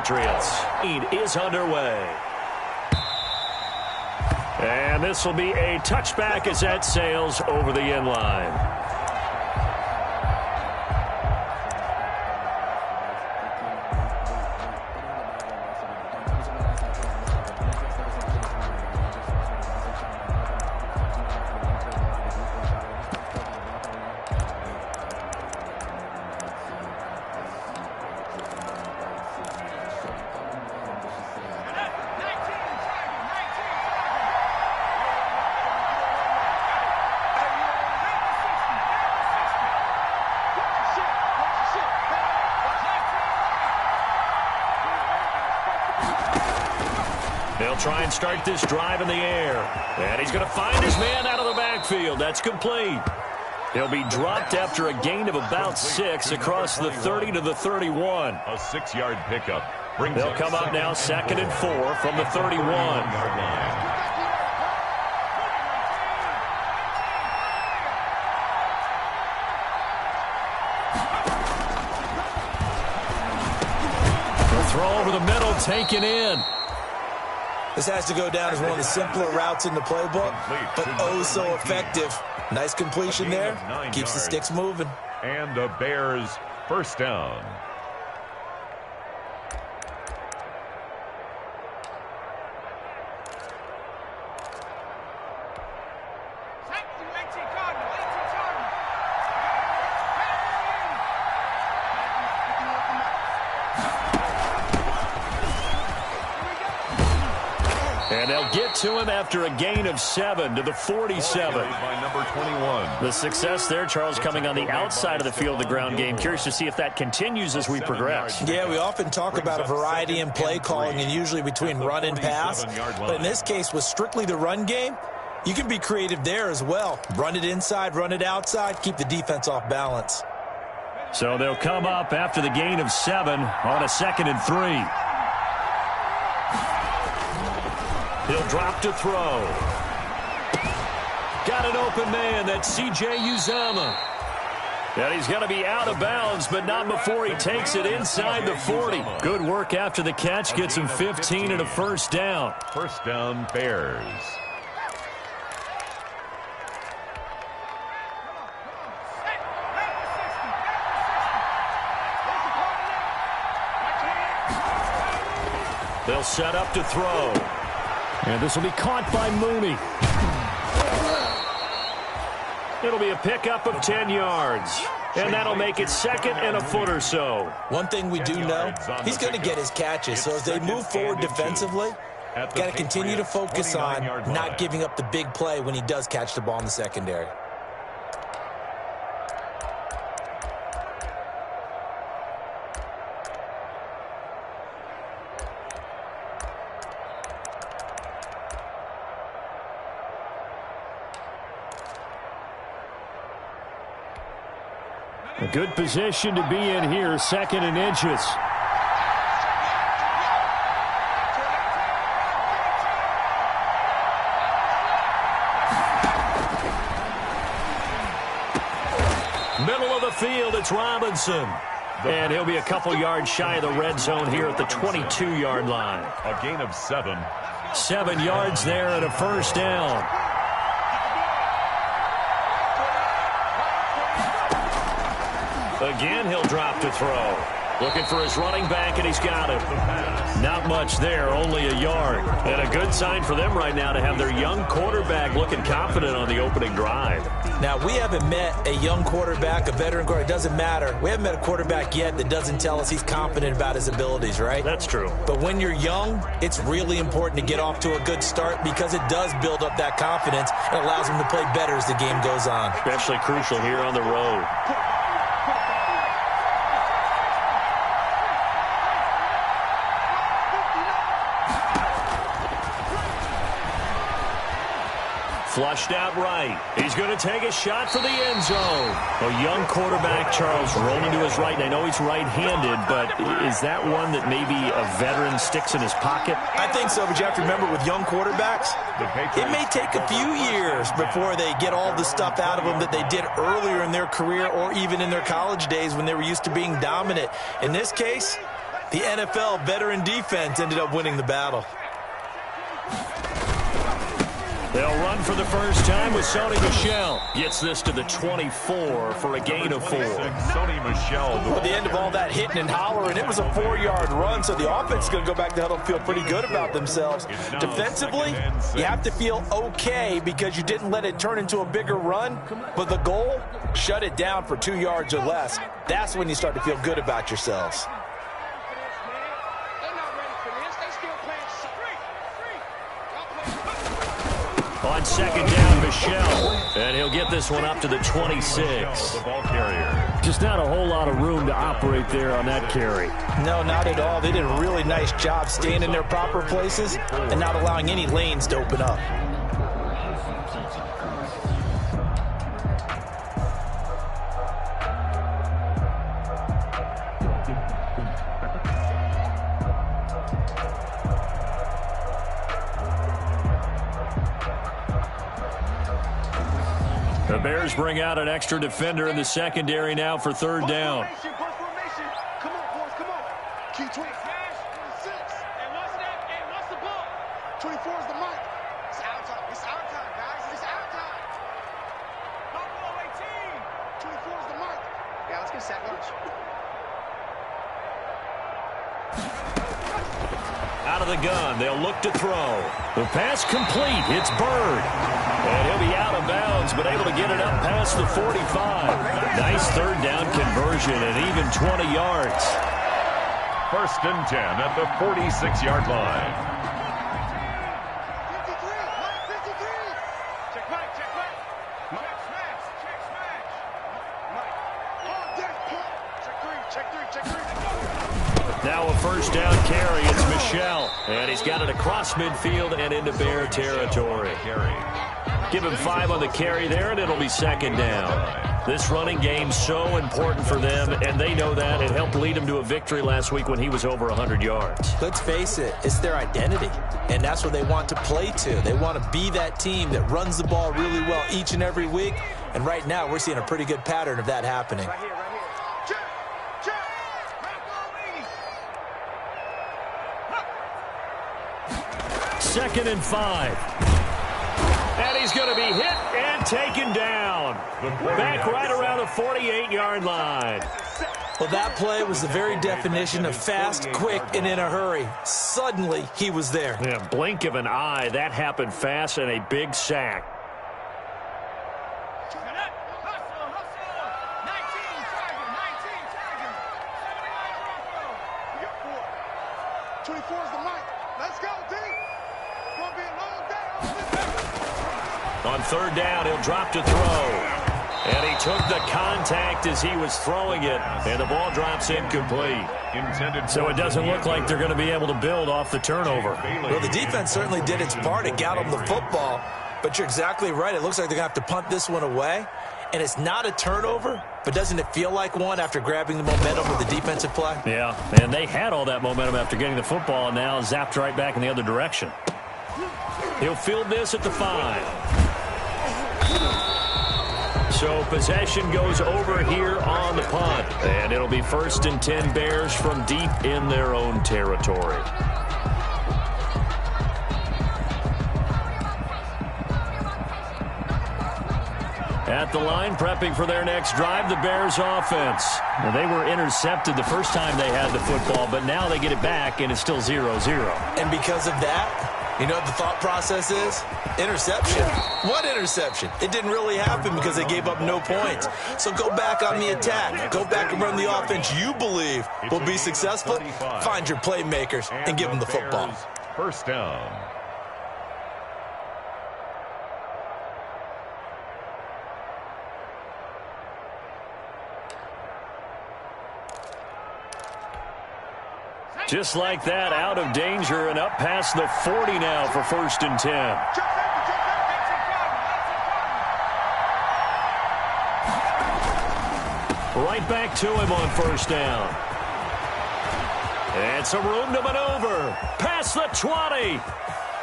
Patriots. Lead is underway. And this will be a touchback as that sails over the end line. They'll try and start this drive in the air. And he's going to find his man out of the backfield. That's complete. He'll be dropped after a gain of about 6 across the 30 to the 31. A 6-yard pickup. They'll come up now 2nd and 4 from the 31. They'll throw over the middle, taken in. This has to go down as one of the simpler routes in the playbook, but oh so effective. Nice completion there. Keeps the sticks moving. And the Bears first down. And they'll get to him after a gain of 7 to the 47. By number 21. The success there, Charles, coming on the outside of the field of the ground game. Curious to see if that continues as we progress. Yeah, we often talk about a variety in play calling and usually between run and pass. But in this case, with strictly the run game, you can be creative there as well. Run it inside, run it outside, keep the defense off balance. So they'll come up after the gain of 7 on a 2nd and 3. He'll drop to throw. Got an open man. That's C.J. Uzama. And he's going to be out of bounds, but not before he takes it inside the 40. Good work after the catch. Gets him 15 and a first down. First down, Bears. They'll set up to throw. And this will be caught by Mooney. It'll be a pickup of 10 yards. And that'll make it 2nd and a foot or so. One thing we do know, he's going to get his catches. So as they move forward defensively, got to continue to focus on not giving up the big play when he does catch the ball in the secondary. A good position to be in here, 2nd and inches. Middle of the field, it's Robinson. And he'll be a couple yards shy of the red zone here at the 22-yard line. A gain of 7. 7 yards there and a first down. Again, he'll drop to throw. Looking for his running back, and he's got him. Not much there, only a yard. And a good sign for them right now to have their young quarterback looking confident on the opening drive. Now, we haven't met a young quarterback, a veteran quarterback. It doesn't matter. We haven't met a quarterback yet that doesn't tell us he's confident about his abilities, right? That's true. But when you're young, it's really important to get off to a good start because it does build up that confidence and allows him to play better as the game goes on. Especially crucial here on the road. Flushed out right. He's going to take a shot for the end zone. A young quarterback, Charles, rolling to his right. And I know he's right-handed, but is that one that maybe a veteran sticks in his pocket? I think so, but you have to remember with young quarterbacks, it may take a few years before they get all the stuff out of them that they did earlier in their career or even in their college days when they were used to being dominant. In this case, The NFL veteran defense ended up winning the battle. They'll run for the first time with Sony Michel. Gets this to the 24 for a gain of 4. Sony Michel. At the end of all that hitting and hollering, it was a 4-yard run, so the offense is going to go back to huddle and feel pretty good about themselves. Defensively, you have to feel okay because you didn't let it turn into a bigger run, but the goal, shut it down for 2 yards or less. That's when you start to feel good about yourselves. On second down, Michel. And he'll get this one up to the 26. The ball carrier. Just not a whole lot of room to operate there on that carry. No, not at all. They did a really nice job staying in their proper places and not allowing any lanes to open up. The Bears bring out an extra defender in the secondary now for third down. Come on, boys, come on. Key 26. And what's the ball? 24 is the mic. It's our time. It's our time, guys. It's our time. 24 is the mic. Yeah, let's get sack lunch. Out of the gun, they'll look to throw. The pass complete. It's Bird. And he'll be out of bounds, but able to get it up past the 45. Nice third down conversion and even 20 yards. First and 10 at the 46-yard line. 53. Mike, 53. Check Mike. Check Mike. Mike, smash. Check smash. Mike. Oh, deck. Check three. Now a first down carry. It's Michel. And he's got it across midfield and into Bear territory. Give him 5 on the carry there, and it'll be second down. This running game's so important for them, and they know that. It helped lead them to a victory last week when he was over 100 yards. Let's face it, it's their identity, and that's what they want to play to. They want to be that team that runs the ball really well each and every week, and right now we're seeing a pretty good pattern of that happening. Right here. Check. MarcoBaby. Second and 5. And he's going to be hit and taken down. Back right around the 48-yard line. Well, that play was the very definition of fast, quick, and in a hurry. Suddenly, he was there. Yeah, blink of an eye. That happened fast and a big sack. Hustle. 19 target. 79 Bronco. We got 4. 24 is the mic. Let's go, D. Gonna be a long day. On third down, he'll drop to throw. And he took the contact as he was throwing it. And the ball drops incomplete. So it doesn't look like they're going to be able to build off the turnover. Well, the defense certainly did its part. It got them the football. But you're exactly right. It looks like they're going to have to punt this one away. And it's not a turnover, but doesn't it feel like one after grabbing the momentum of the defensive play? Yeah, and they had all that momentum after getting the football, and now zapped right back in the other direction. He'll field this at the 5. So possession goes over here on the punt. And it'll be first and 10 Bears from deep in their own territory. At the line, prepping for their next drive, the Bears offense. Well, they were intercepted the first time they had the football, but now they get it back, and it's still 0-0. And because of that, you know what the thought process is? Interception. What interception? It didn't really happen because they gave up no points. So go back on the attack. Go back and run the offense you believe will be successful. Find your playmakers and give them the football. First down. Just like that, out of danger and up past the 40 now for first and 10. Right back to him on first down. And some room to maneuver. Past the 20.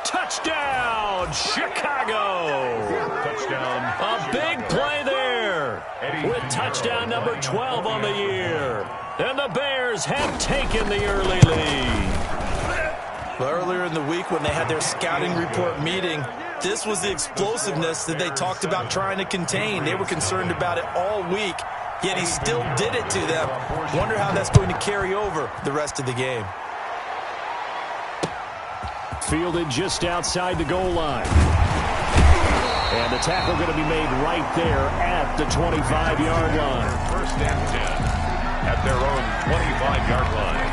Touchdown, Chicago. Touchdown. A big play there with touchdown number 12 on the year. And the Bears have taken the early lead. Well, earlier in the week when they had their scouting report meeting, this was the explosiveness that they talked about trying to contain. They were concerned about it all week, yet he still did it to them. Wonder how that's going to carry over the rest of the game. Fielded just outside the goal line. And the tackle going to be made right there at the 25-yard line. First and 10 at their own 25-yard line.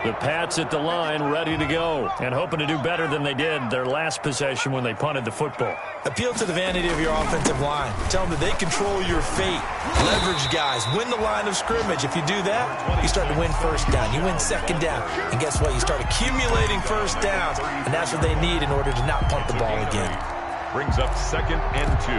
The Pats at the line, ready to go, and hoping to do better than they did their last possession when they punted the football. Appeal to the vanity of your offensive line. Tell them that they control your fate. Leverage guys. Win the line of scrimmage. If you do that, you start to win first down. You win second down. And guess what? You start accumulating first downs, and that's what they need in order to not punt the ball again. Brings up 2nd and 2.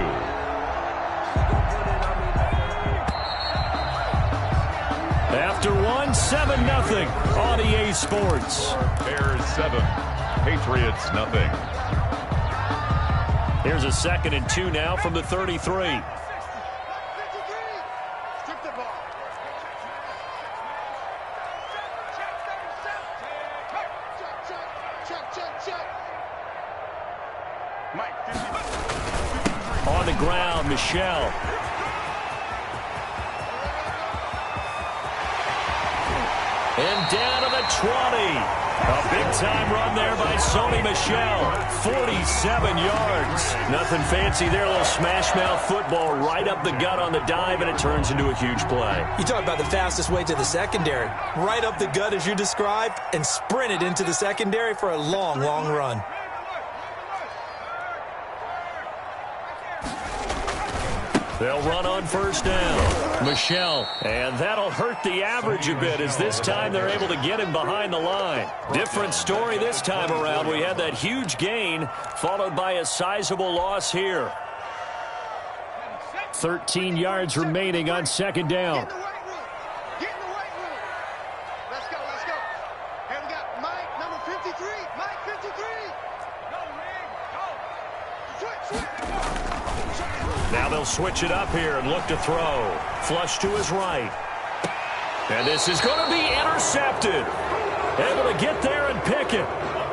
After 1, 7-0 on EA Sports. Bears 7, Patriots nothing. Here's a 2nd and 2 now from the 33. Strip the ball. Check. Mike, 50. On the ground, Michelle. And down to the 20. A big-time run there by Sony Michel. 47 yards. Nothing fancy there. A little smash-mouth football right up the gut on the dive, and it turns into a huge play. You talk about the fastest way to the secondary. Right up the gut as you described, and sprinted into the secondary for a long, long run. They'll run on first down. Michel. And that'll hurt the average a bit as this time they're able to get him behind the line. Different story this time around. We had that huge gain followed by a sizable loss here. 13 yards remaining on second down. Get in the weight room. Let's go. And we got Mike, number 53. Mike, 53. Go, man. Go. Switch. Now they'll switch it up here and look to throw. Flush to his right. And this is going to be intercepted. Able to get there and pick it.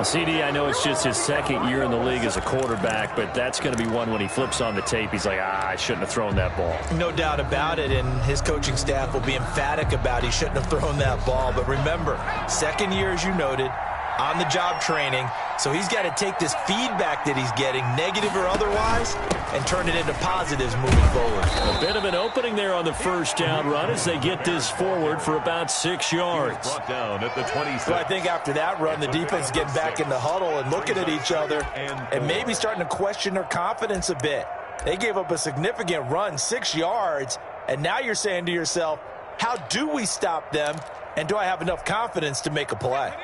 CD, I know it's just his second year in the league as a quarterback, but that's going to be one when he flips on the tape. He's like, I shouldn't have thrown that ball. No doubt about it, and his coaching staff will be emphatic about he shouldn't have thrown that ball. But remember, second year, as you noted, on-the-job training, so he's got to take this feedback that he's getting, negative or otherwise, and turn it into positives moving forward. A bit of an opening there on the first down run as they get this forward for about 6 yards. Brought down at the 26. So I think after that run, the defense getting back in the huddle and looking at each other and maybe starting to question their confidence a bit. They gave up a significant run, 6 yards, and now you're saying to yourself, how do we stop them, and do I have enough confidence to make a play?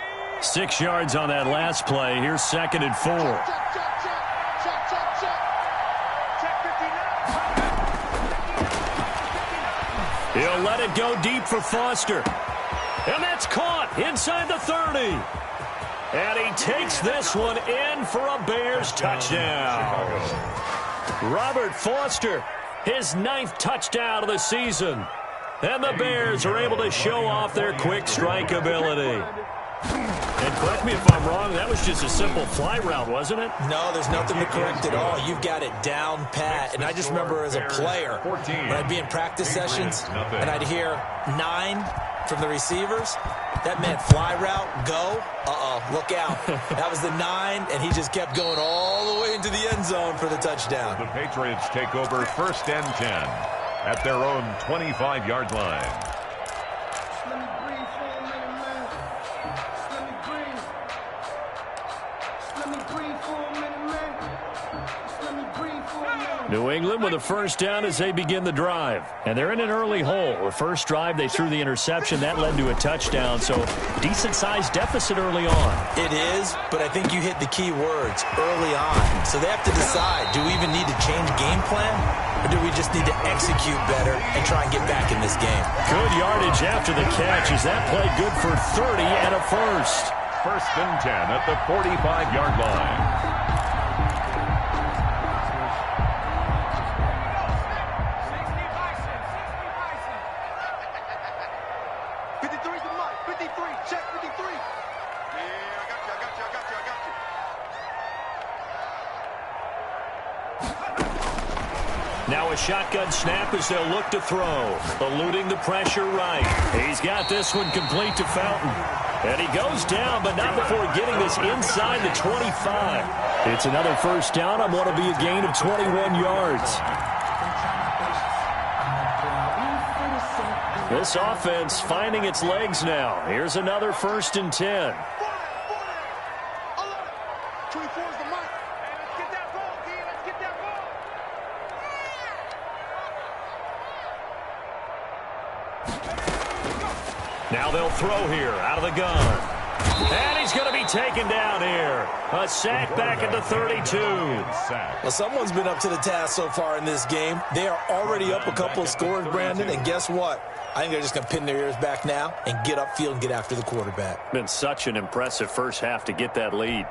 6 yards on that last play. Here's 2nd and 4. Check. He'll let it go deep for Foster. And that's caught inside the 30. And he takes this one in for a Bears touchdown. Robert Foster, his 9th touchdown of the season. And the Bears are able to show off their quick strike ability. And correct me if I'm wrong, that was just a simple fly route, wasn't it? No, there's nothing to correct at all. You've got it down pat. And I just remember as a player, when I'd be in practice sessions, and I'd hear 9 from the receivers, that meant fly route, go, look out. That was the 9, and he just kept going all the way into the end zone for the touchdown. The Patriots take over 1st and 10 at their own 25-yard line. New England with a first down as they begin the drive. And they're in an early hole. The first drive, they threw the interception. That led to a touchdown, so decent-sized deficit early on. It is, but I think you hit the key words, early on. So they have to decide, do we even need to change game plan, or do we just need to execute better and try and get back in this game? Good yardage after the catch. Is that play good for 30 and a first? 1st and 10 at the 45-yard line. 53's the mic. 53. Check 53. Yeah, I got you. Now a shotgun snap as they'll look to throw. Eluding the pressure right. He's got this one complete to Fountain. And he goes down, but not before getting this inside the 25. It's another first down on what will be a gain of 21 yards. This offense finding its legs now. Here's another 1st and 10. 24's the mic. Hey, let's get that ball, D. Let's get that ball. Now they'll throw here out of the gun. And he's going to be taken down here. A sack back at the 32. Well, someone's been up to the task so far in this game. They are already up a couple of scores, Brandon, and guess what? I think they're just going to pin their ears back now and get upfield and get after the quarterback. Been such an impressive first half to get that lead.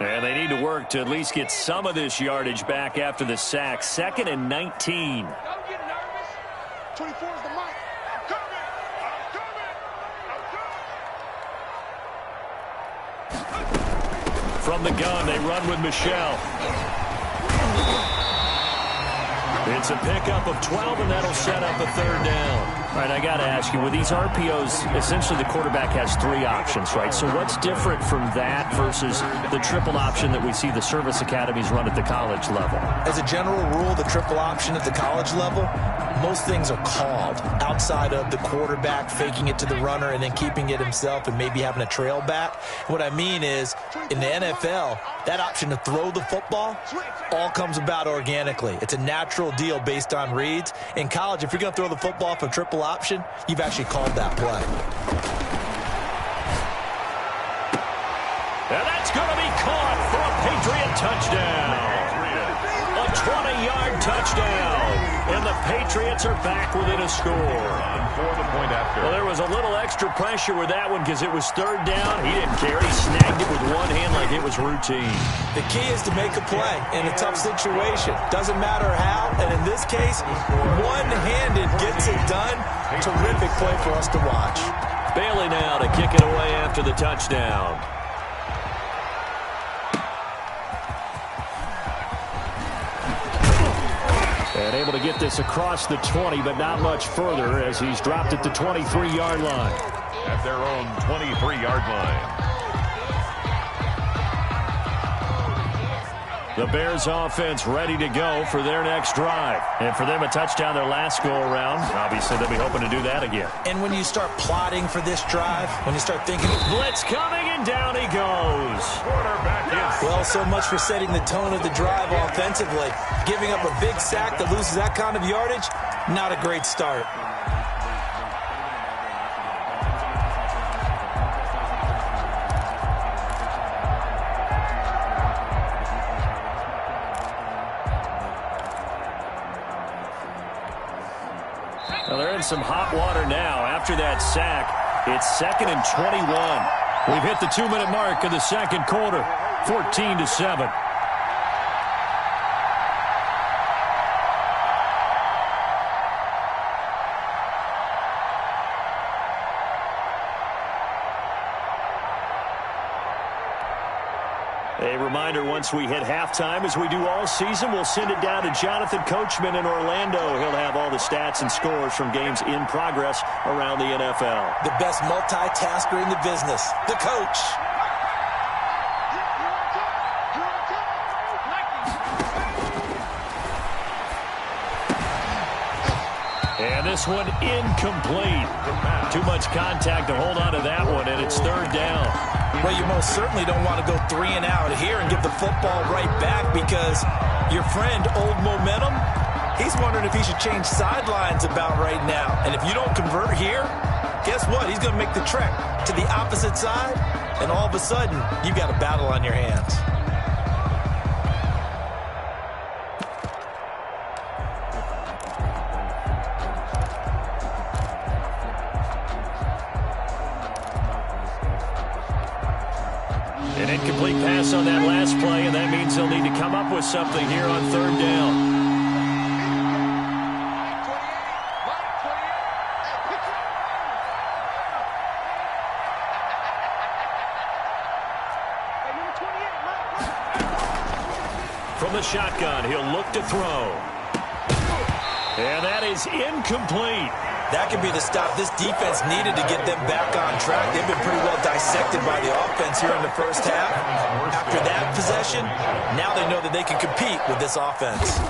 And they need to work to at least get some of this yardage back after the sack. 2nd and 19. Don't get nervous. 24's the mic. I'm coming. From the gun, they run with Michelle. It's a pickup of 12, and that'll set up a 3rd down. All right, I got to ask you, with these RPOs, essentially the quarterback has 3 options, right? So what's different from that versus the triple option that we see the service academies run at the college level? As a general rule, the triple option at the college level, most things are called outside of the quarterback faking it to the runner and then keeping it himself and maybe having a trail back. What I mean is, in the NFL, that option to throw the football all comes about organically. It's a natural deal based on reads. In college, if you're going to throw the football for triple option, you've actually called that play. And that's going to be caught for a Patriot touchdown. A 20-yard touchdown. And the Patriots are back within a score. For the point after. Well, there was a little extra pressure with that one because it was 3rd down. He didn't care. He snagged it with one hand like it was routine. The key is to make a play in a tough situation. Doesn't matter how, and in this case, one-handed gets it done. Terrific play for us to watch. Bailey now to kick it away after the touchdown. And able to get this across the 20, but not much further as he's dropped at the 23-yard line. At their own 23-yard line. The Bears offense ready to go for their next drive. And for them, a touchdown their last go-around. Obviously, they'll be hoping to do that again. And when you start plotting for this drive, when you start thinking, blitz coming, and down he goes. Quarterback is well, so much for setting the tone of the drive offensively. Giving up a big sack that loses that kind of yardage, not a great start. Well, they're in some hot water now. After that sack, it's 2nd and 21. We've hit the 2-minute mark of the 2nd quarter, 14-7. A reminder, once we hit halftime, as we do all season, we'll send it down to Jonathan Coachman in Orlando. He'll have all the stats and scores from games in progress around the NFL. The best multitasker in the business, the coach. And this one incomplete. Too much contact to hold on to that one, and it's 3rd down. Well, you most certainly don't want to go 3 and out here and give the football right back because your friend, Old Momentum, he's wondering if he should change sidelines about right now. And if you don't convert here, guess what? He's going to make the trek to the opposite side, and all of a sudden, you've got a battle on your hands. An incomplete pass on that last play, and that means they'll need to come up with something here on 3rd down. the shotgun. He'll look to throw. And that is incomplete. That could be the stop this defense needed to get them back on track. They've been pretty well dissected by the offense here in the first half. After that possession, now they know that they can compete with this offense.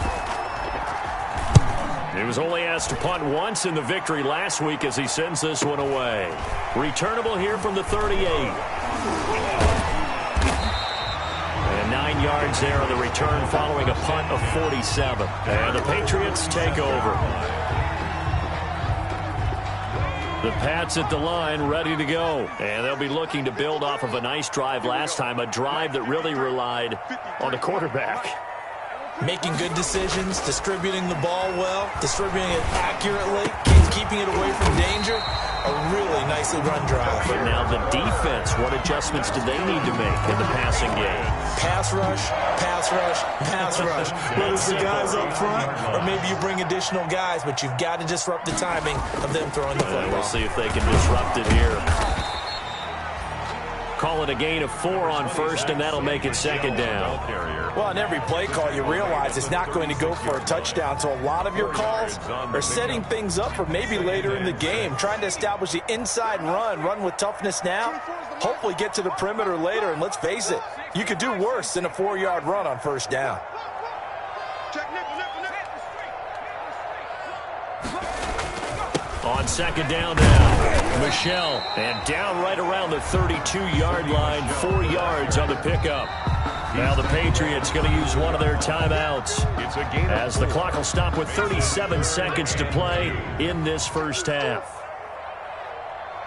He was only asked to punt once in the victory last week as he sends this one away. Returnable here from the 38. And 9 yards there on the return following a punt of 47. And the Patriots take over. The Pats at the line, ready to go. And they'll be looking to build off of a nice drive last time, a drive that really relied on the quarterback. Making good decisions, distributing the ball well, distributing it accurately, keeping it away from danger. A really nicely run drive. But now the defense, what adjustments do they need to make in the passing game? Pass rush, pass rush, pass rush. Whether it's the guys up front or maybe you bring additional guys, but you've got to disrupt the timing of them throwing the football. We'll see if they can disrupt it here. Call it a gain of 4 on first, and that'll make it second down. Well, in every play call, you realize it's not going to go for a touchdown, so a lot of your calls are setting things up for maybe later in the game, trying to establish the inside run with toughness now, hopefully get to the perimeter later, and let's face it, you could do worse than a 4-yard run on first down. On second down now, Michelle, and down right around the 32-yard line, 4 yards on the pickup. Now the Patriots going to use one of their timeouts as the clock will stop with 37 seconds to play in this first half.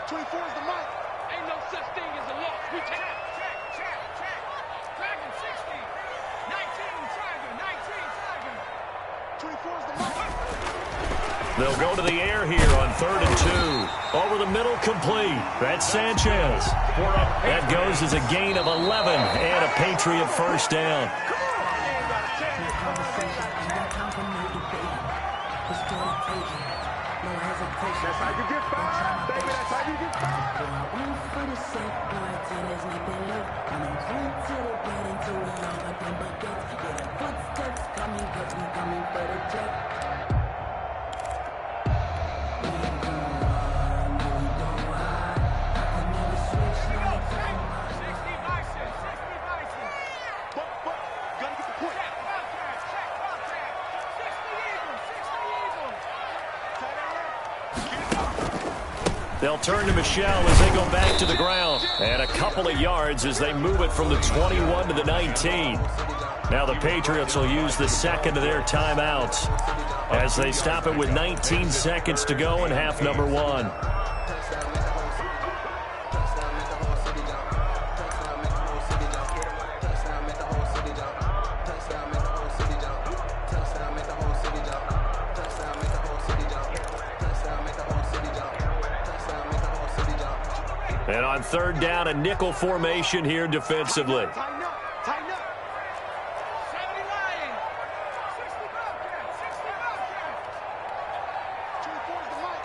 24 is the mic. Ain't no such thing as a loss. We check. Dragon 60. 19 Tiger. 24 is the mic. They'll go to the air here on 3rd and 2. Over the middle, complete. That's Sanchez. That goes as a gain of 11 and a Patriot first down. That's how you get fired, baby. That's how you get fired. They'll turn to Michelle as they go back to the ground. And a couple of yards as they move it from the 21 to the 19. Now the Patriots will use the second of their timeouts as they stop it with 19 seconds to go in half number 1. And on 3rd down, a nickel formation here defensively. Tighten up. 70 line. 60 Bobcat. 24 is the mic.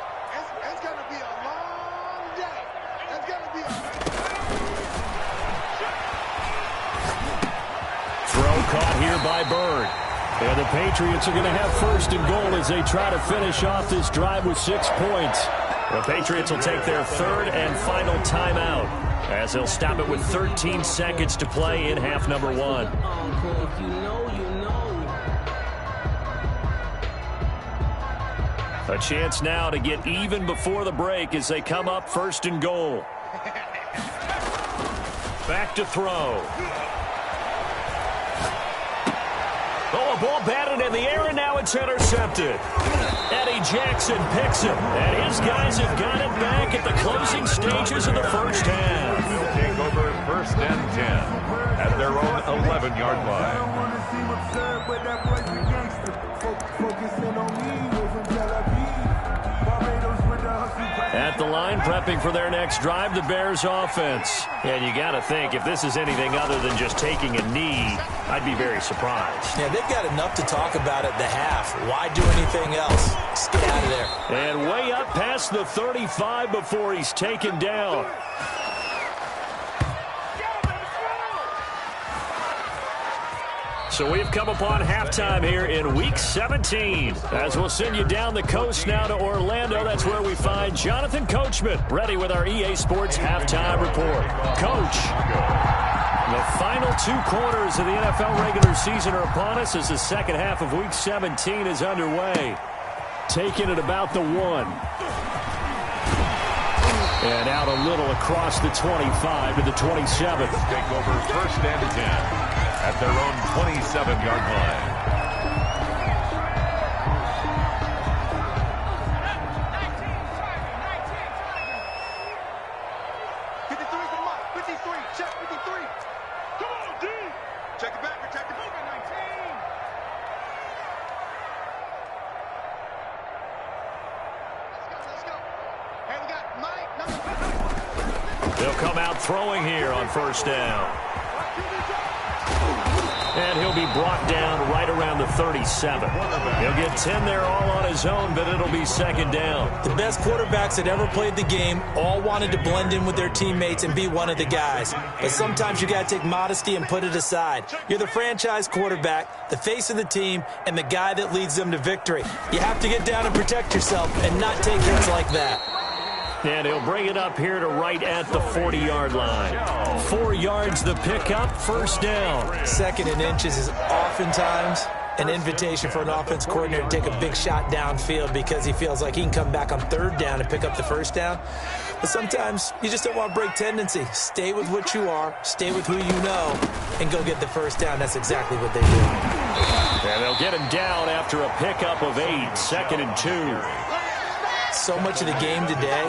It's going to be a long day. It's going to be a... Throw caught here by Bird. And the Patriots are going to have 1st and goal as they try to finish off this drive with 6 points. The Patriots will take their 3rd and final timeout as they'll stop it with 13 seconds to play in half number 1. A chance now to get even before the break as they come up 1st and goal. Back to throw. Oh, a ball batted in the air, and now it's intercepted. Eddie Jackson picks it, and his guys have got it back at the closing stages of the first half. They'll take over 1st and 10 at their own 11-yard line. At the line, prepping for their next drive, the Bears offense. And you got to think, if this is anything other than just taking a knee, I'd be very surprised. Yeah, they've got enough to talk about at the half. Why do anything else? Just get out of there. And way up past the 35 before he's taken down. So we've come upon halftime here in Week 17. As we'll send you down the coast now to Orlando, that's where we find Jonathan Coachman, ready with our EA Sports halftime report. Coach, the final 2 quarters of the NFL regular season are upon us as the second half of Week 17 is underway. Taking it about the 1. And out a little across the 25 to the 27. Take over first and 10 at their own 27-yard line. They'll come out throwing here on first down. And he'll be brought down right around the 37. He'll get 10 there all on his own, but it'll be second down. The best quarterbacks that ever played the game all wanted to blend in with their teammates and be one of the guys. But sometimes you got to take modesty and put it aside. You're the franchise quarterback, the face of the team, and the guy that leads them to victory. You have to get down and protect yourself and not take hits like that. And he'll bring it up here to right at the 40-yard line. 4 yards the pickup, first down. 2nd and inches is oftentimes an invitation for an offense coordinator to take a big shot downfield because he feels like he can come back on 3rd down and pick up the first down. But sometimes you just don't want to break tendency. Stay with what you are, stay with who you know, and go get the first down. That's exactly what they do. And they'll get him down after a pickup of 8, 2nd and 2. So much of the game today,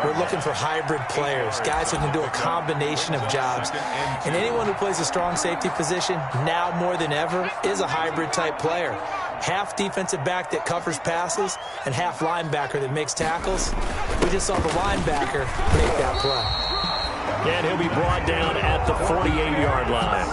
we're looking for hybrid players, guys who can do a combination of jobs. And anyone who plays a strong safety position, now more than ever, is a hybrid-type player. Half defensive back that covers passes and half linebacker that makes tackles. We just saw the linebacker make that play. And he'll be brought down at the 48-yard line.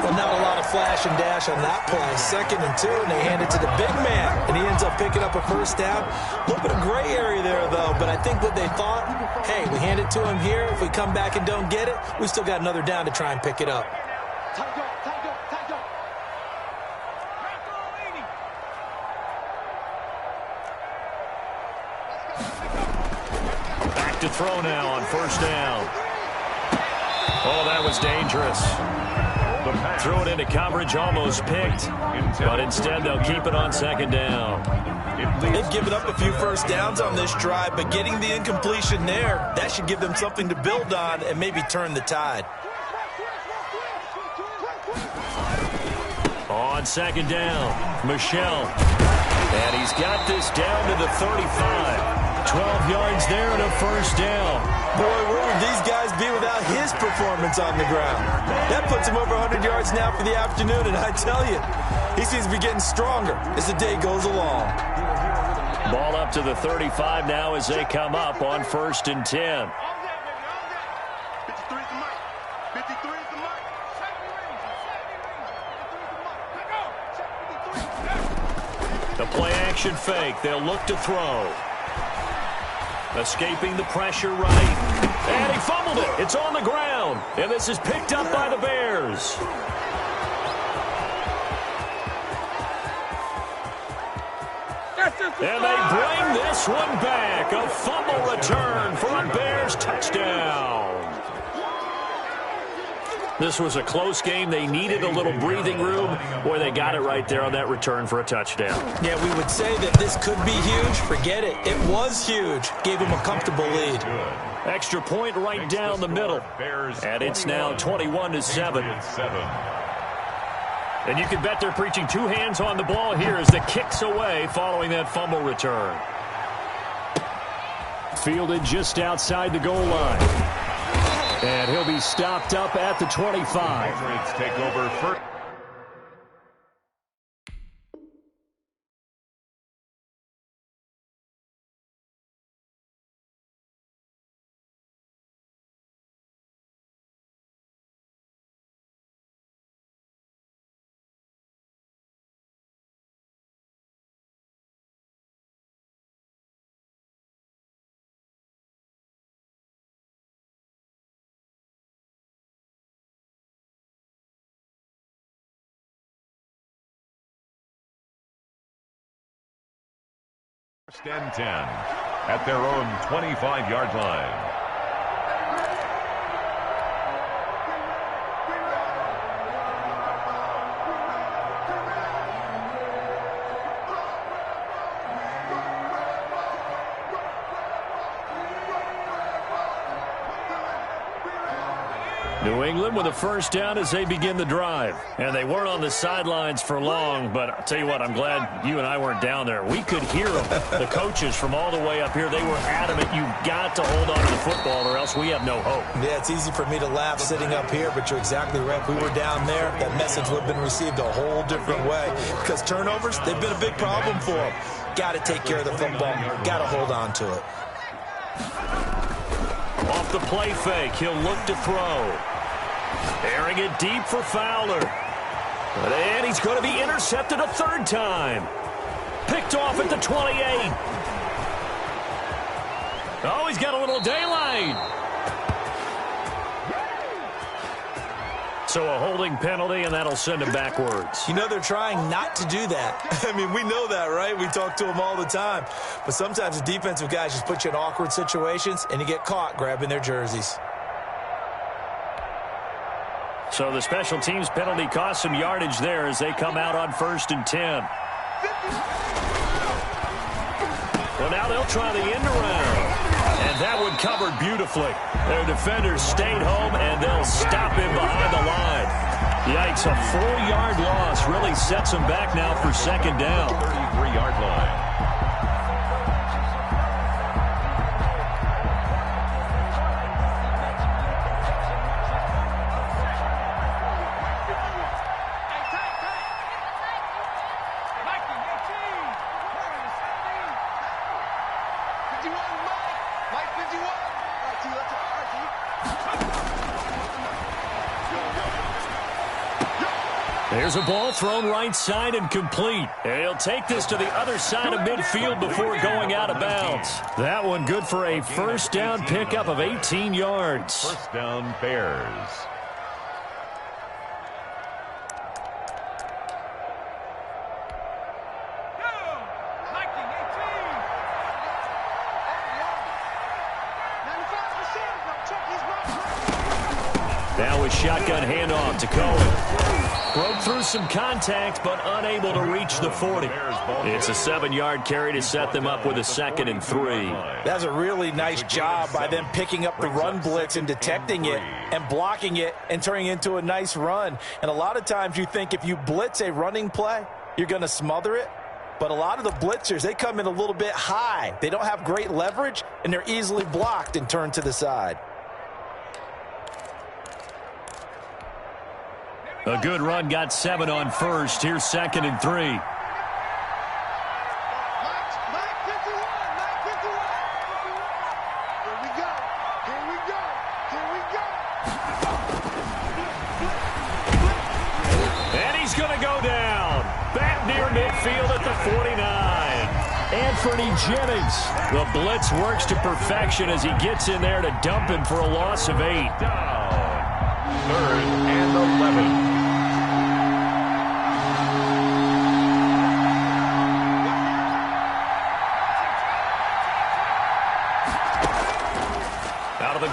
Well, not a lot of flash and dash on that play. 2nd and 2, and they hand it to the big man, and he ends up picking up a first down. A little bit of gray area there, though, but I think what they thought, hey, we hand it to him here. If we come back and don't get it, we still got another down to try and pick it up. Back to throw now on first down. Oh, that was dangerous. Threw it into coverage, almost picked, but instead they'll keep it on 2nd down. They've given up a few first downs on this drive, but getting the incompletion there, that should give them something to build on and maybe turn the tide. On 2nd down, Michelle. And he's got this down to the 35. 12 yards there and a first down. Boy, where would these guys be without his performance on the ground? That puts him over 100 yards now for the afternoon, and I tell you, he seems to be getting stronger as the day goes along. Ball up to the 35 now as they come up on 1st and 10. The play action fake. They'll look to throw. Escaping the pressure right. And he fumbled it. It's on the ground. And this is picked up by the Bears. And they bring this one back. A fumble return for a Bears touchdown. This was a close game. They needed a little breathing room. Boy, they got it right there on that return for a touchdown. Yeah, we would say that this could be huge. Forget it. It was huge. Gave him a comfortable lead. Extra point right down the middle. And it's now 21-7. And you can bet they're preaching 2 hands on the ball here as the kick's away following that fumble return. Fielded just outside the goal line. And he'll be stopped up at the 25. Take over first. First and 10 at their own 25-yard line. New England with a first down as they begin the drive. And they weren't on the sidelines for long, but I'll tell you what, I'm glad you and I weren't down there. We could hear them. The coaches from all the way up here, they were adamant, you've got to hold on to the football or else we have no hope. Yeah, it's easy for me to laugh sitting up here, but you're exactly right. If we were down there, that message would have been received a whole different way. Because turnovers, they've been a big problem for them. Got to take care of the football. Got to hold on to it. Off the play fake, he'll look to throw. Airing it deep for Fowler. And he's going to be intercepted a third time. Picked off at the 28. Oh, he's got a little daylight. So a holding penalty, and that'll send him backwards. You know, they're trying not to do that. I mean, we know that, right? We talk to them all the time. But sometimes the defensive guys just put you in awkward situations, and you get caught grabbing their jerseys. So the special teams penalty cost some yardage there as they come out on 1st and 10. Well, now they'll try the end around. And that one covered beautifully. Their defenders stayed home, and they'll stop him behind the line. Yikes, a 4-yard loss really sets them back now for second down. 33-yard line. There's a ball thrown right side and complete. And he'll take this to the other side of midfield before going out of bounds. That one good for a first down pickup of 18 yards. First down, Bears. Now with shotgun handoff to Cohen. Broke through some contact, but unable to reach the 40. It's a 7-yard carry to set them up with a 2nd and 3. That's a really nice job by them picking up the run blitz and detecting it and blocking it and turning it into a nice run. And a lot of times you think if you blitz a running play, you're going to smother it. But a lot of the blitzers, they come in a little bit high. They don't have great leverage, and they're easily blocked and turned to the side. A good run got 7 on 1st. Here's 2nd and 3. And he's going to go down. Back near midfield at the 49. Anthony Jennings. The blitz works to perfection as he gets in there to dump him for a loss of 8. Down. 3rd and 11.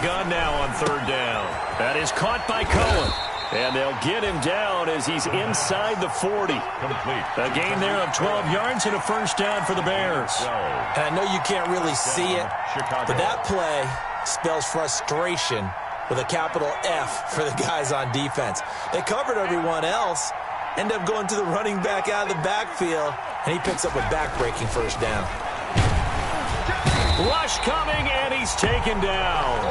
Gun now on 3rd down. That is caught by Cohen. And they'll get him down as he's inside the 40. Complete. A gain there of 12 yards and a first down for the Bears. And I know you can't really see it, but that play spells frustration with a capital F for the guys on defense. They covered everyone else, end up going to the running back out of the backfield, and he picks up a back-breaking first down. Rush coming, and he's taken down.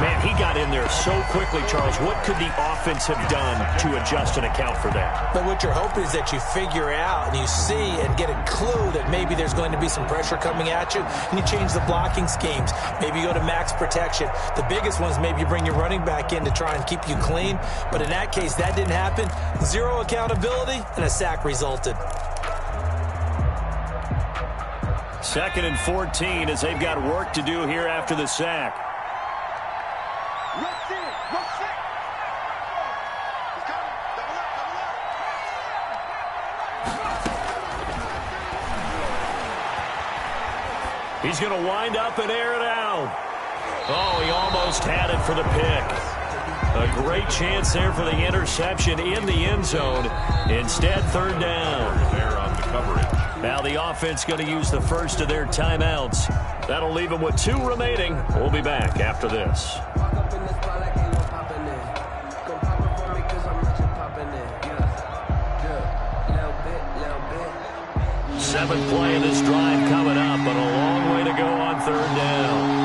Man, he got in there so quickly, Charles. What could the offense have done to adjust and account for that? But what you're hoping is that you figure out and you see and get a clue that maybe there's going to be some pressure coming at you, and you change the blocking schemes. Maybe you go to max protection. The biggest ones, maybe you bring your running back in to try and keep you clean. But in that case, that didn't happen. 0 accountability, and a sack resulted. 2nd and 14 as they've got work to do here after the sack. He's going to wind up and air it out. Oh, he almost had it for the pick. A great chance there for the interception in the end zone. Instead, third down. There on the coverage. Now the offense going to use the first of their timeouts. That'll leave them with 2 remaining. We'll be back after this. Seventh play of this drive coming up, but a long way to go on third down.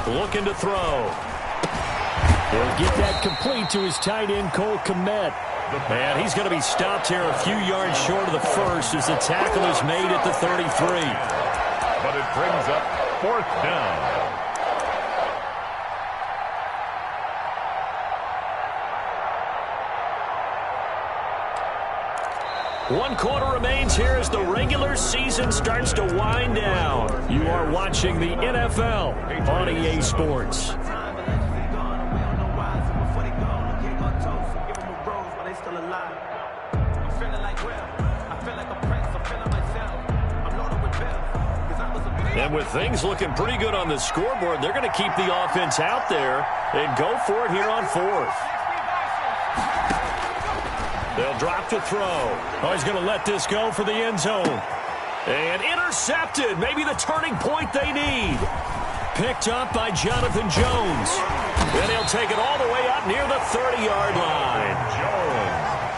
Looking to throw. He'll get that complete to his tight end, Cole Kmet. And he's going to be stopped here a few yards short of the first as the tackle is made at the 33. But it brings up 4th down. One quarter remains here as the regular season starts to wind down. You are watching the NFL on EA Sports. And with things looking pretty good on the scoreboard, they're going to keep the offense out there and go for it here on 4th. They'll drop to throw. Oh, he's going to let this go for the end zone. And intercepted. Maybe the turning point they need. Picked up by Jonathan Jones. And he'll take it all the way up near the 30-yard line.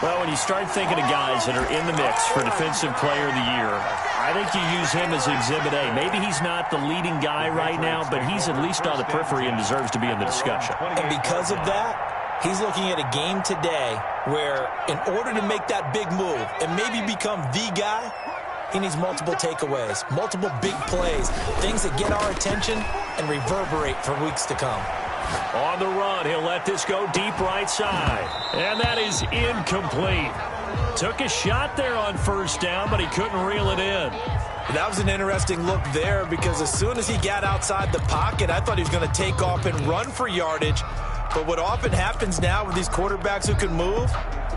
Well, when you start thinking of guys that are in the mix for Defensive Player of the Year, I think you use him as Exhibit A. Maybe he's not the leading guy right now, but he's at least on the periphery and deserves to be in the discussion. And because of that, he's looking at a game today where in order to make that big move and maybe become the guy, he needs multiple takeaways, multiple big plays, things that get our attention and reverberate for weeks to come. On the run, he'll let this go deep right side. And that is incomplete. Took a shot there on first down, but he couldn't reel it in. That was an interesting look there because as soon as he got outside the pocket, I thought he was going to take off and run for yardage. But what often happens now with these quarterbacks who can move,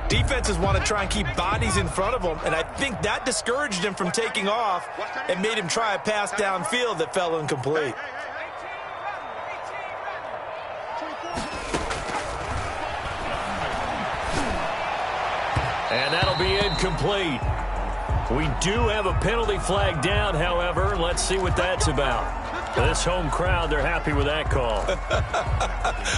defenses want to try and keep bodies in front of them, and I think that discouraged him from taking off and made him try a pass downfield that fell incomplete. And that'll be incomplete. We do have a penalty flag down, however. Let's see what that's about. This home crowd, they're happy with that call.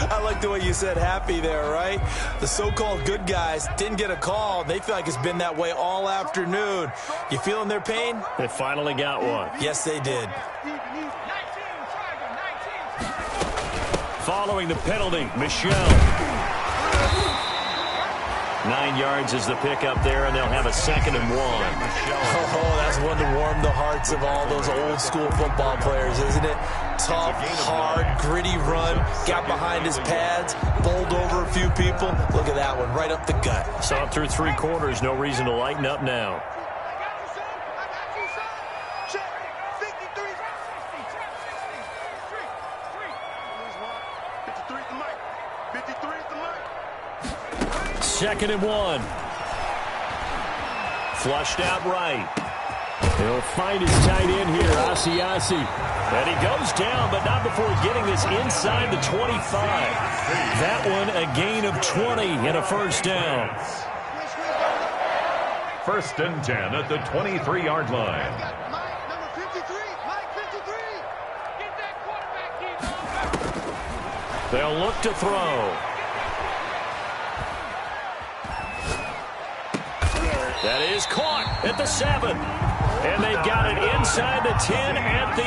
I like the way you said happy there, right? The so-called good guys didn't get a call. They feel like it's been that way all afternoon. You feeling their pain? They finally got one. Yes, they did. Following the penalty, Michelle. 9 yards is the pickup there, and they'll have a 2nd and 1. Oh, that's one to warm the hearts of all those old-school football players, isn't it? Tough, hard, gritty run, got behind his pads, bowled over a few people. Look at that one, right up the gut. Saw it through 3 quarters, no reason to lighten up now. Second and 1. Flushed out right. He'll find his tight end here, Asiasi. And he goes down, but not before getting this inside the 25. That one a gain of 20 and a first down. 1st and 10 at the 23-yard line. They'll look to throw. That is caught at the 7. And they've got it inside the 10 at the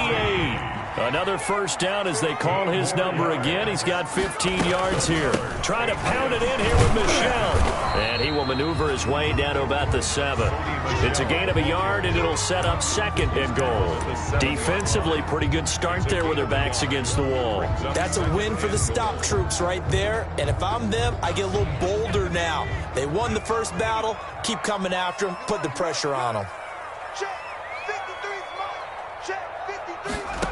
8. Another first down as they call his number again. He's got 15 yards here. Trying to pound it in here with Michelle. And he will maneuver his way down to about the 7. It's a gain of a yard, and it'll set up 2nd and goal. Defensively, pretty good start there with their backs against the wall. That's a win for the stop troops right there. And if I'm them, I get a little bolder now. They won the first battle. Keep coming after them. Put the pressure on them. Check 53's mark. Check 53's mark.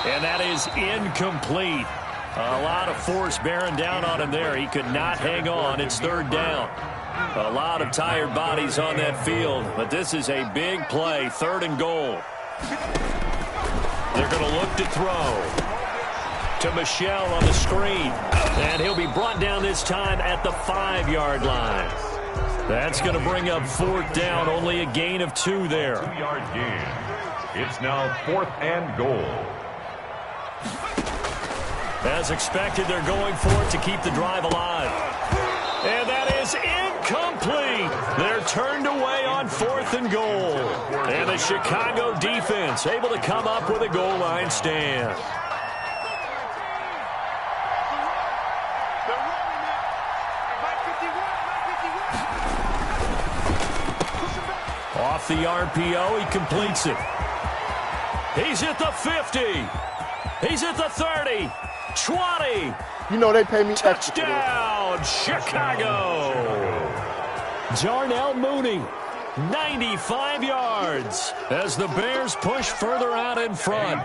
And that is incomplete. A lot of force bearing down on him there. He could not hang on. It's third down. A lot of tired bodies on that field, but this is a big play, 3rd and goal. They're going to look to throw to Michelle on the screen, and he'll be brought down this time at the 5-yard line. That's going to bring up 4th down, only a gain of 2 there. 2-yard gain. It's now 4th and goal. As expected, they're going for it to keep the drive alive. And that is incomplete. They're turned away on 4th and goal. And the Chicago defense able to come up with a goal line stand. Off the RPO, he completes it. He's at the 50. He's at the 30. 20. You know they pay me Touchdown, Chicago. Darnell Mooney, 95 yards as the Bears push further out in front.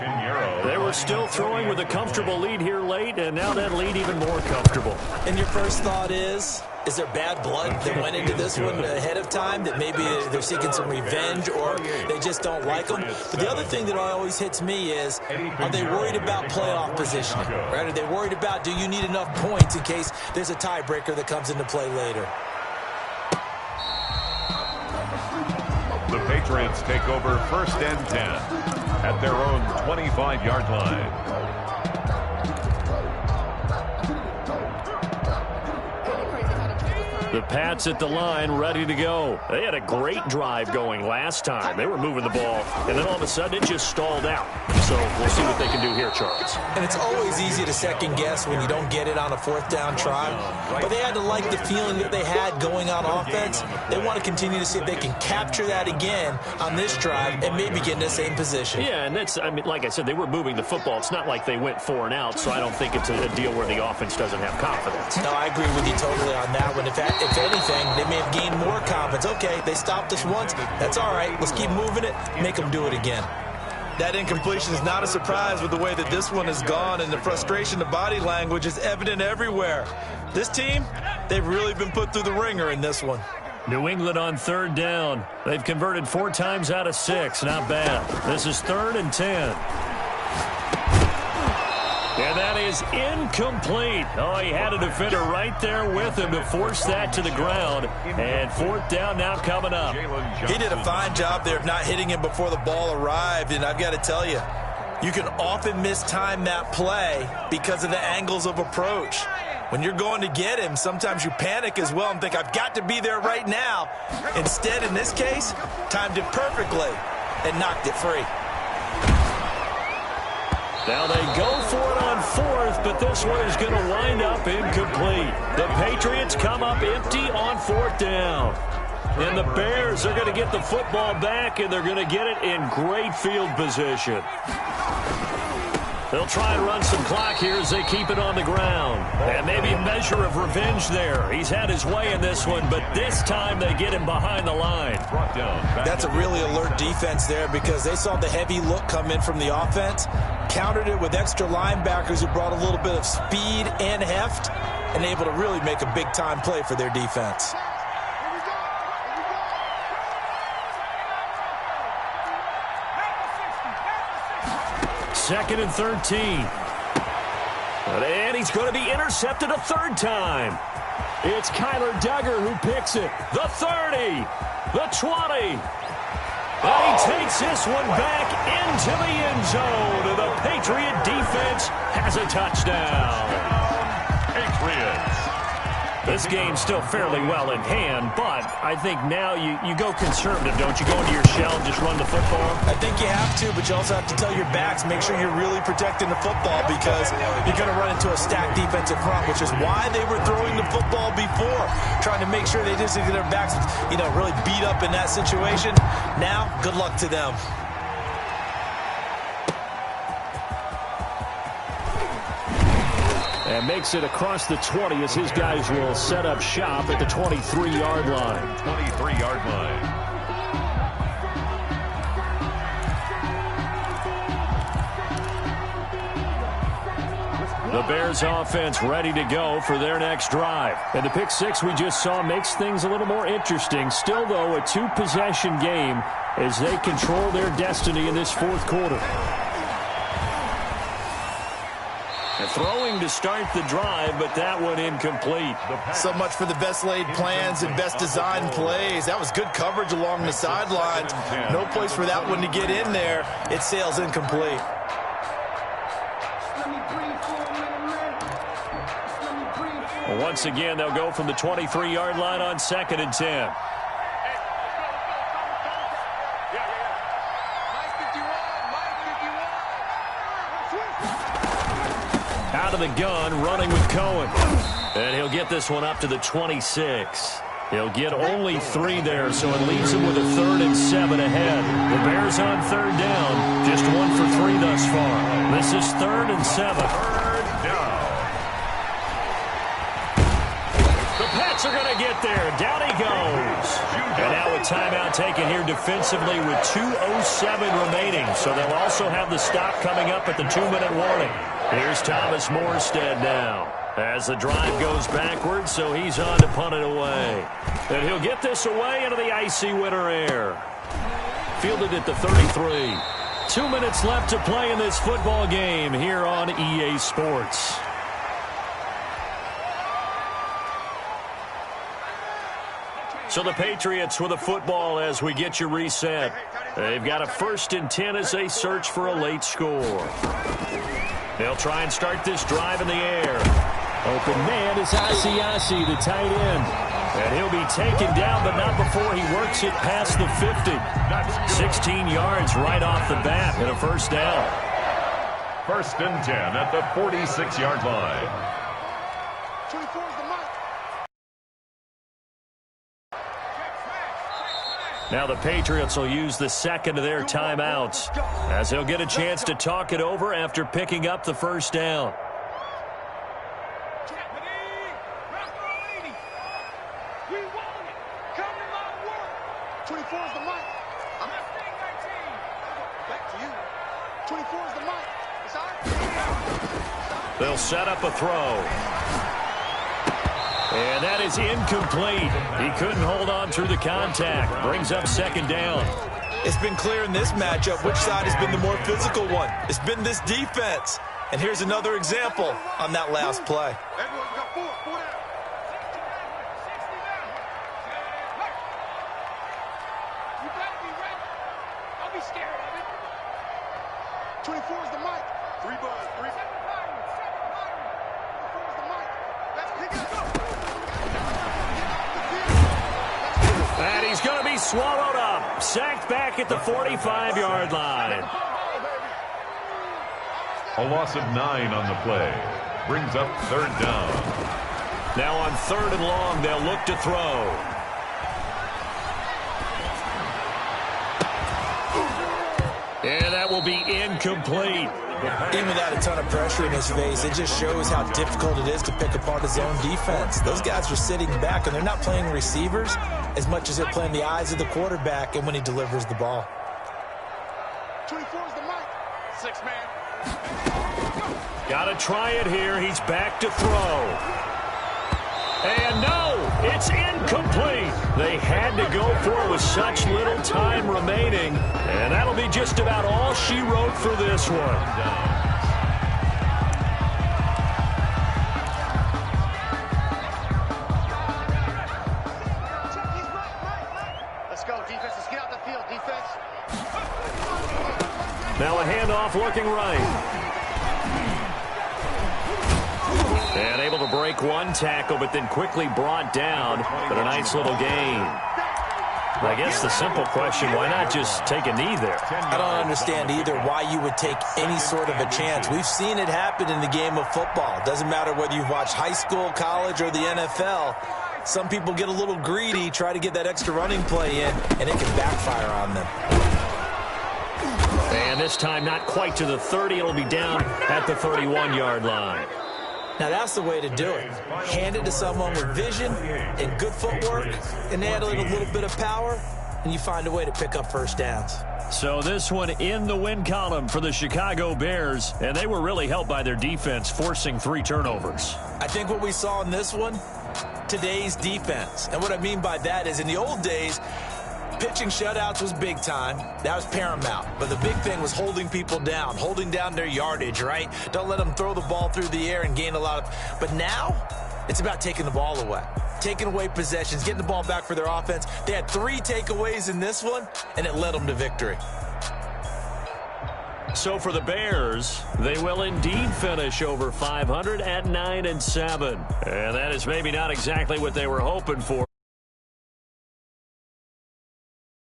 They were still throwing with a comfortable lead here late, and now that lead even more comfortable. And your first thought is there bad blood that went into this one ahead of time, that maybe they're seeking some revenge or they just don't like them? But the other thing that always hits me is, are they worried about playoff positioning? Right? Are they worried about, do you need enough points in case there's a tiebreaker that comes into play later? The Patriots take over 1st and 10 at their own 25-yard line. The Pats at the line, ready to go. They had a great drive going last time. They were moving the ball, and then all of a sudden it just stalled out. So we'll see what they can do here, Charles. And it's always easy to second guess when you don't get it on a 4th down try. But they had to like the feeling that they had going on offense. They want to continue to see if they can capture that again on this drive and maybe get in the same position. Yeah, and that's, I mean, like I said, they were moving the football. It's not like they went 4 and out, so I don't think it's a deal where the offense doesn't have confidence. No, I agree with you totally on that one. If anything, they may have gained more confidence. Okay, they stopped us once. That's all right. Let's keep moving it. Make them do it again. That incompletion is not a surprise with the way that this one has gone, and the frustration, the body language is evident everywhere. This team, they've really been put through the ringer in this one. New England on 3rd down. They've converted 4 times out of 6. Not bad. This is 3rd and 10. And that is incomplete. Oh, he had a defender right there with him to force that to the ground. And 4th down now coming up. He did a fine job there of not hitting him before the ball arrived. And I've got to tell you, you can often mistime that play because of the angles of approach. When you're going to get him, sometimes you panic as well and think, I've got to be there right now. Instead, in this case, timed it perfectly and knocked it free. Now they go for it on 4th, but this one is going to wind up incomplete. The Patriots come up empty on 4th down. And the Bears are going to get the football back, and they're going to get it in great field position. They'll try and run some clock here as they keep it on the ground. And maybe a measure of revenge there. He's had his way in this one, but this time they get him behind the line. That's a really alert defense there because they saw the heavy look come in from the offense, countered it with extra linebackers who brought a little bit of speed and heft, and able to really make a big-time play for their defense. Second and 13. And he's going to be intercepted a 3rd time. It's Kyler Duggar who picks it. The 30. The 20. And he takes this one back into the end zone. And the Patriot defense has a touchdown. Patriots. This game's still fairly well in hand, but I think now you go conservative, don't you? Go into your shell and just run the football? I think you have to, but you also have to tell your backs, make sure you're really protecting the football because you're going to run into a stacked defensive front, which is why they were throwing the football before, trying to make sure they just get their backs, really beat up in that situation. Now, good luck to them. And makes it across the 20 as his guys will set up shop at the 23-yard line. 23-yard line. The Bears offense ready to go for their next drive. And the pick six we just saw makes things a little more interesting. Still, though, a two-possession game as they control their destiny in this fourth quarter. And throwing to start the drive, but that one incomplete. So much for the best laid plans and best designed plays. That was good coverage along the sidelines. No place for that one to get in there. It sails incomplete. Well, once again, they'll go from the 23-yard line on 2nd and 10. Out of the gun, running with Cohen. And he'll get this one up to the 26. He'll get only 3 there, so it leaves him with a 3rd and 7 ahead. The Bears on 3rd down, just 1 for 3 thus far. This is 3rd and 7. 3rd down. Pats are going to get there. Down he goes. And now a timeout taken here defensively with 2:07 remaining. So they'll also have the stop coming up at the 2-minute warning. Here's Thomas Morstead now as the drive goes backwards, so he's on to punt it away. And he'll get this away into the icy winter air. Fielded at the 33. 2 minutes left to play in this football game here on EA Sports. So the Patriots with a football as we get you reset. They've got a 1st and 10 as they search for a late score. They'll try and start this drive in the air. Open man is Asiasi, the tight end. And he'll be taken down, but not before he works it past the 50. 16 yards right off the bat and a 1st down. 1st and 10 at the 46-yard line. 24 is the mark. Now the Patriots will use the 2nd of their timeouts as they'll get a chance to talk it over after picking up the 1st down. They'll set up a throw. And that is incomplete. He couldn't hold on through the contact. Brings up 2nd down. It's been clear in this matchup which side has been the more physical one. It's been this defense. And here's another example on that last play. Everyone's got 4 down. You better be ready. Don't be scared of it. 24 is the mic. 3 buzz. 3. 7 is the mic. Let's pick it up. And he's going to be swallowed up. Sacked back at the 45-yard line. A loss of 9 on the play. Brings up 3rd down. Now on 3rd and long, they'll look to throw. And that will be incomplete. Even without a ton of pressure in his face, it just shows how difficult it is to pick apart his own defense. Those guys are sitting back, and they're not playing receivers as much as they're playing the eyes of the quarterback and when he delivers the ball. 24 is the mic. 6 man. Got to try it here. He's back to throw. And no, it's incomplete. They had to go for it with such little time remaining. And that'll be just about all she wrote for this one. Let's go, defense. Let's get out the field, defense. Now a handoff looking right. And able to break one tackle, but then quickly brought down. But a nice little gain. I guess the simple question, why not just take a knee there? I don't understand either why you would take any sort of a chance. We've seen it happen in the game of football. Doesn't matter whether you've watched high school, college, or the NFL. Some people get a little greedy, try to get that extra running play in, and it can backfire on them. And this time not quite to the 30. It'll be down at the 31-yard line. Now, that's the way to do it. Hand it to someone with vision and good footwork, and add a little bit of power, and you find a way to pick up first downs. So this one in the win column for the Chicago Bears, and they were really helped by their defense, forcing 3 turnovers. I think what we saw in this one, today's defense. And what I mean by that is in the old days, pitching shutouts was big time. That was paramount. But the big thing was holding people down, holding down their yardage, right? Don't let them throw the ball through the air and gain a lot of... But now, it's about taking the ball away. Taking away possessions, getting the ball back for their offense. They had 3 takeaways in this one, and it led them to victory. So for the Bears, they will indeed finish over 500 at 9-7. And that is maybe not exactly what they were hoping for.